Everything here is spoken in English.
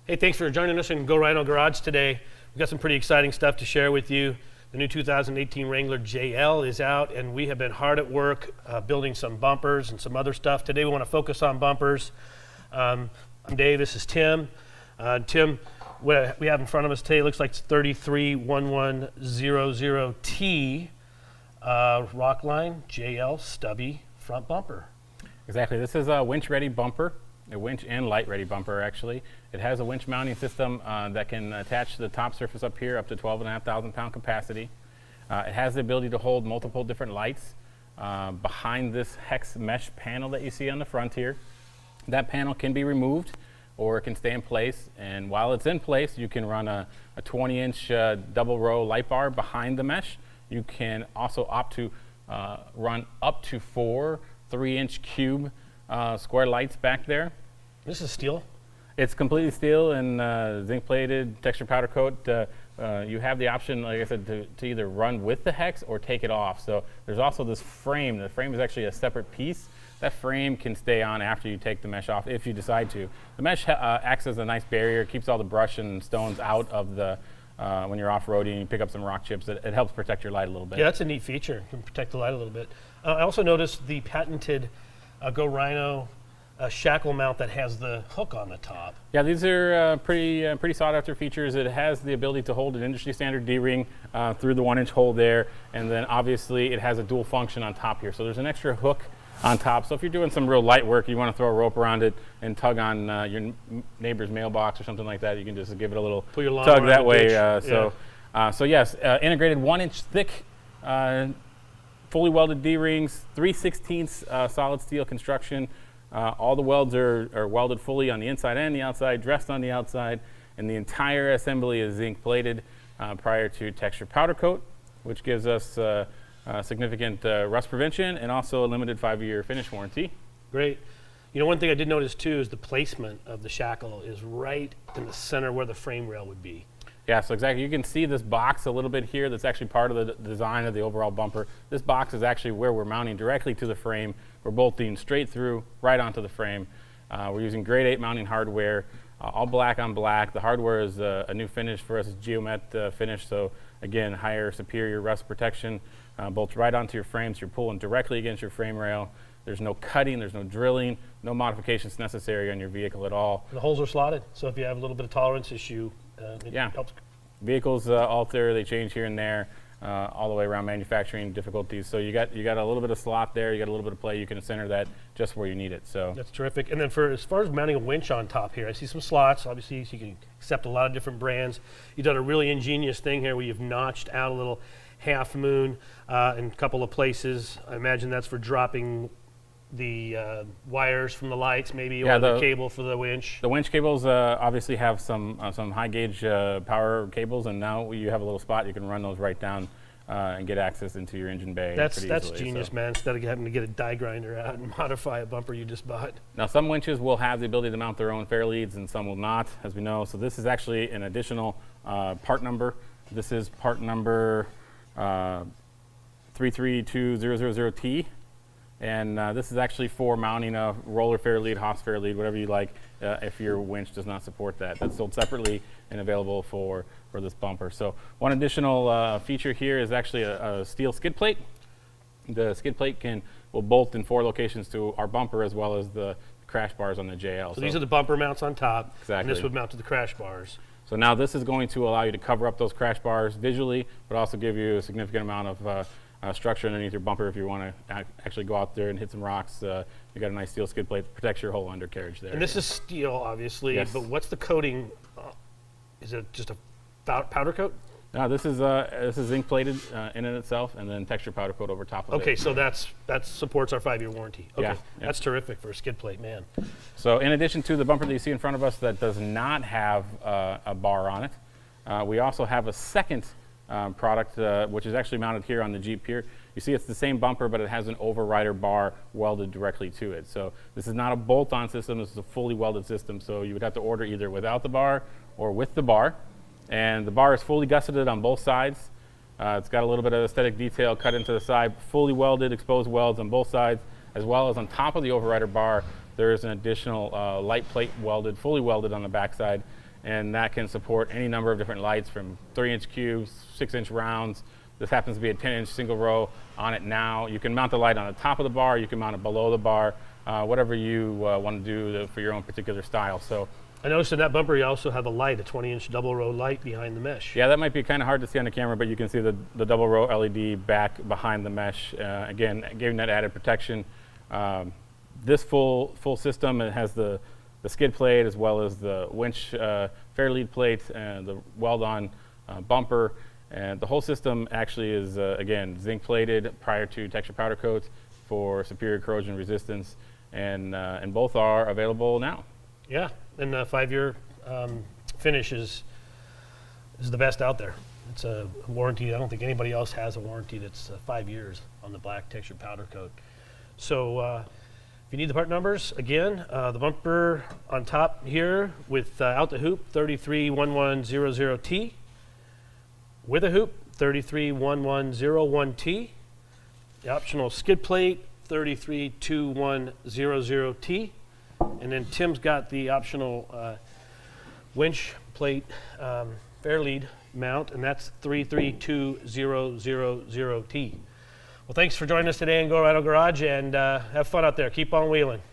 Hey, thanks for joining us in Go Rhino Garage today. We've got some pretty exciting stuff to share with you. The new 2018 Wrangler JL is out, and we have been hard at work building some bumpers and some other stuff. Today we want to focus on bumpers. I'm Dave, this is Tim. Tim, what we have in front of us today looks like it's 331100T Rockline JL Stubby Front Bumper. Exactly, this is a winch ready bumper, a winch and light ready bumper actually. It has a winch mounting system that can attach to the top surface up here up to 12,500 pound capacity. It has the ability to hold multiple different lights behind this hex mesh panel that you see on the front here. That panel can be removed or it can stay in place, and while it's in place you can run a 20-inch double row light bar behind the mesh. You can also opt to run up to 4 3-inch cube square lights back there. This is steel? It's completely steel and zinc plated, texture powder coat. You have the option, like I said, to either run with the hex or take it off. So there's also this frame. The frame is actually a separate piece. That frame can stay on after you take the mesh off if you decide to. The mesh acts as a nice barrier, keeps all the brush and stones out of the when you're off-roading, you pick up some rock chips. It helps protect your light a little bit. Yeah, that's a neat feature. It can protect the light a little bit. I also noticed the patented Go Rhino shackle mount that has the hook on the top. Yeah, these are pretty sought-after features. It has the ability to hold an industry standard D-ring through the 1-inch hole there, and then obviously it has a dual function on top here. So there's an extra hook on top. So if you're doing some real light work, you want to throw a rope around it and tug on your neighbor's mailbox or something like that, you can just give it a little tug that way. So yes, integrated 1-inch thick, fully welded D-rings, 3/16 solid steel construction. All the welds are welded fully on the inside and the outside, dressed on the outside, and the entire assembly is zinc plated prior to texture powder coat, which gives us significant rust prevention and also a limited 5-year finish warranty. Great. You know, one thing I did notice too is the placement of the shackle is right in the center where the frame rail would be. Yeah, so exactly. You can see this box a little bit here that's actually part of the design of the overall bumper. This box is actually where we're mounting directly to the frame. We're bolting straight through, right onto the frame. We're using grade 8 mounting hardware, all black on black. The hardware is a new finish for us, it's Geomet finish, so again, higher, superior rust protection. Bolts right onto your frame, so you're pulling directly against your frame rail. There's no cutting, there's no drilling, no modifications necessary on your vehicle at all. The holes are slotted, so if you have a little bit of tolerance issue, it helps. Vehicles alter, they change here and there, all the way around manufacturing difficulties. So you got a little bit of slot there, you got a little bit of play, you can center that just where you need it. So that's terrific. And then as far as mounting a winch on top here, I see some slots, obviously, so you can accept a lot of different brands. You've done a really ingenious thing here where you've notched out a little half moon in a couple of places. I imagine that's for dropping the wires from the lights, maybe, or the cable for the winch. The winch cables obviously have some high gauge power cables, and now you have a little spot you can run those right down and get access into your engine bay. That's genius, man. Instead of having to get a die grinder out and modify a bumper you just bought. Now, some winches will have the ability to mount their own Fairleads, and some will not, as we know. So this is actually an additional part number. This is part number 332000T. And this is actually for mounting a roller Fairlead, Haas Fairlead, whatever you like, if your winch does not support that. That's sold separately and available for this bumper. So one additional feature here is actually a steel skid plate. The skid plate will bolt in 4 locations to our bumper as well as the crash bars on the JL. So these are the bumper mounts on top, exactly. And this would mount to the crash bars. So now this is going to allow you to cover up those crash bars visually, but also give you a significant amount of structure underneath your bumper if you want to actually go out there and hit some rocks. You got a nice steel skid plate that protects your whole undercarriage there. And this is steel, obviously, yes. But what's the coating? Is it just a powder coat? No, this is zinc plated in it itself, and then texture powder coat over top of it. Okay, so that supports our 5-year warranty. Okay, yeah. That's terrific for a skid plate, man. So in addition to the bumper that you see in front of us that does not have a bar on it, we also have a second product, which is actually mounted here on the Jeep here. You see it's the same bumper, but it has an overrider bar welded directly to it. So this is not a bolt-on system, this is a fully welded system. So you would have to order either without the bar or with the bar. And the bar is fully gusseted on both sides. It's got a little bit of aesthetic detail cut into the side, fully welded, exposed welds on both sides, as well as on top of the overrider bar, there is an additional light plate welded, fully welded on the backside. and that can support any number of different lights from 3-inch cubes, 6-inch rounds. This happens to be a 10-inch single row on it now. You can mount the light on the top of the bar, you can mount it below the bar, whatever you want to do for your own particular style. So I noticed in that bumper you also have a light, a 20-inch double row light behind the mesh. yeah, that might be kind of hard to see on the camera, but you can see the double row LED back behind the mesh. Again, giving that added protection. This full system, it has the skid plate as well as the winch Fairlead plate and the weld-on bumper. And the whole system actually is, again, zinc plated prior to texture powder coat for superior corrosion resistance. And both are available now. Yeah, and the 5-year finish is the best out there. It's a warranty. I don't think anybody else has a warranty that's 5 years on the black textured powder coat. So if you need the part numbers, again, the bumper on top here without the hoop, 331100T. With a hoop, 331101T. The optional skid plate, 332100T. And then Tim's got the optional winch plate Fairlead mount, and that's 332000T. Well, thanks for joining us today in Go Rhino Garage, and have fun out there. Keep on wheeling.